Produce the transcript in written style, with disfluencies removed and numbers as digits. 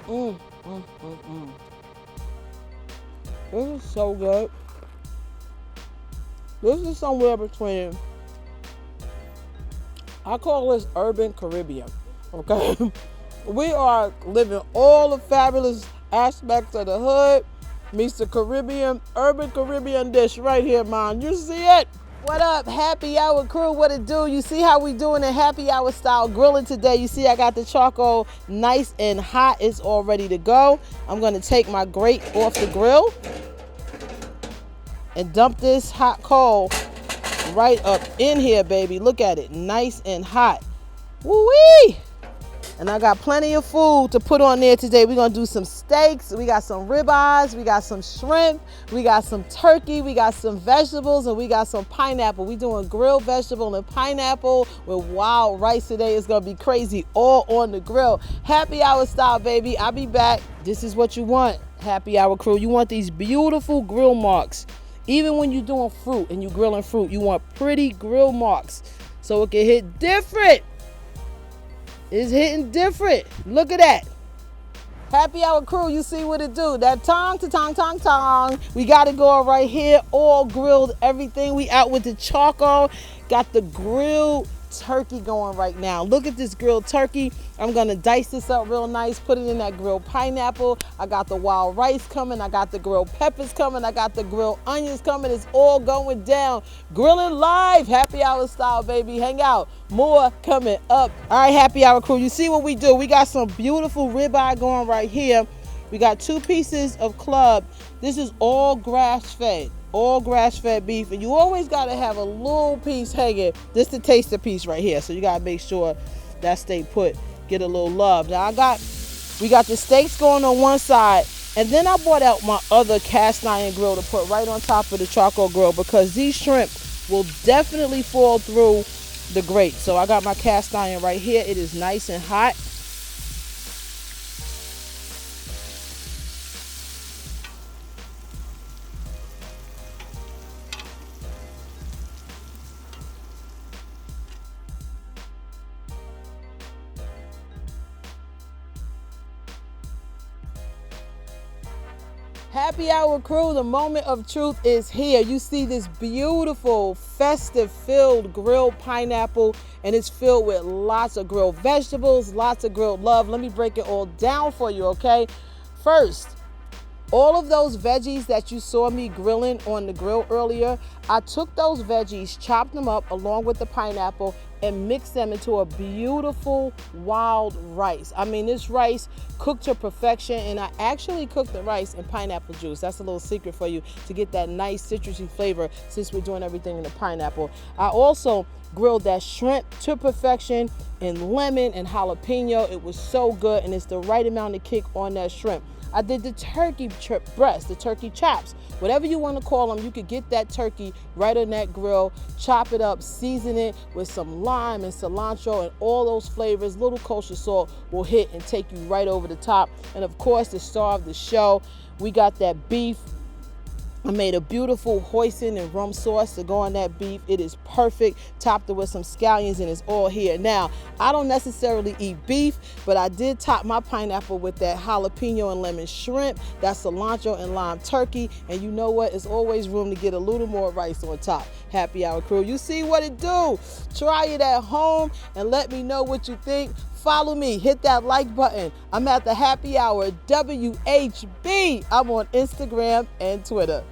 Mm, mm, mm, mm. This is so good. This is somewhere between, I call this urban Caribbean, okay? We are living all the fabulous aspects of the hood meets the Caribbean, urban Caribbean dish right here, man. You see it? What up, happy hour crew? What it do? You see how we doing it happy hour style grilling today? You see I got the charcoal nice and hot. It's all ready to go. I'm gonna take my grate off the grill and dump this hot coal right up in here, baby. Look at it, nice and hot. Woo-wee! And I got plenty of food to put on there today. We're gonna do some steaks. We got some ribeyes. We got some shrimp. We got some turkey. We got some vegetables, and we got some pineapple. We doing grilled vegetable and pineapple with wild rice today. It's gonna be crazy, all on the grill. Happy hour style, baby. I'll be back. This is what you want, happy hour crew. You want these beautiful grill marks. Even when you're doing fruit and you're grilling fruit, you want pretty grill marks so it can hit different. It's hitting different. Look at that. Happy hour crew, you see what it do. That tong to tong tong tong. We got it going right here. All grilled, everything. We out with the charcoal. Got the grilled turkey going right now. Look at this grilled turkey. I'm gonna dice this up real nice, put it in that grilled pineapple. I got the wild rice coming. I got the grilled peppers coming. I got the grilled onions coming. It's all going down. Grilling live, happy hour style, baby. Hang out. More coming up. All right, happy hour crew. You see what we do? We got some beautiful ribeye going right here. We got 2 pieces of club. This is all grass-fed. All grass-fed beef, and you always got to have a little piece hanging just to taste the piece right here. So you got to make sure that stay put, get a little love. Now we got the steaks going on one side, and then I brought out my other cast iron grill to put right on top of the charcoal grill because these shrimp will definitely fall through the grate. So I got my cast iron right here. It is nice and hot. Happy hour crew, the moment of truth is here. You see this beautiful festive filled grilled pineapple, and it's filled with lots of grilled vegetables, lots of grilled love. Let me break it all down for you, okay? First, all of those veggies that you saw me grilling on the grill earlier, I took those veggies, chopped them up along with the pineapple, and mixed them into a beautiful wild rice. I mean, this rice cooked to perfection, and I actually cooked the rice in pineapple juice. That's a little secret for you to get that nice citrusy flavor since we're doing everything in the pineapple. I also grilled that shrimp to perfection in lemon and jalapeno. It was so good, and it's the right amount of kick on that shrimp. I did the turkey breast, the turkey chops, whatever you want to call them. You could get that turkey right on that grill, chop it up, season it with some lime and cilantro, and all those flavors. Little kosher salt will hit and take you right over the top. And of course, the star of the show, we got that beef. I made a beautiful hoisin and rum sauce to go on that beef. It is perfect. Topped it with some scallions, and it's all here. Now, I don't necessarily eat beef, but I did top my pineapple with that jalapeno and lemon shrimp, that cilantro and lime turkey. And you know what? There's always room to get a little more rice on top. Happy hour crew. You see what it do? Try it at home and let me know what you think. Follow me, hit that like button. I'm at the happy hour, WHB. I'm on Instagram and Twitter.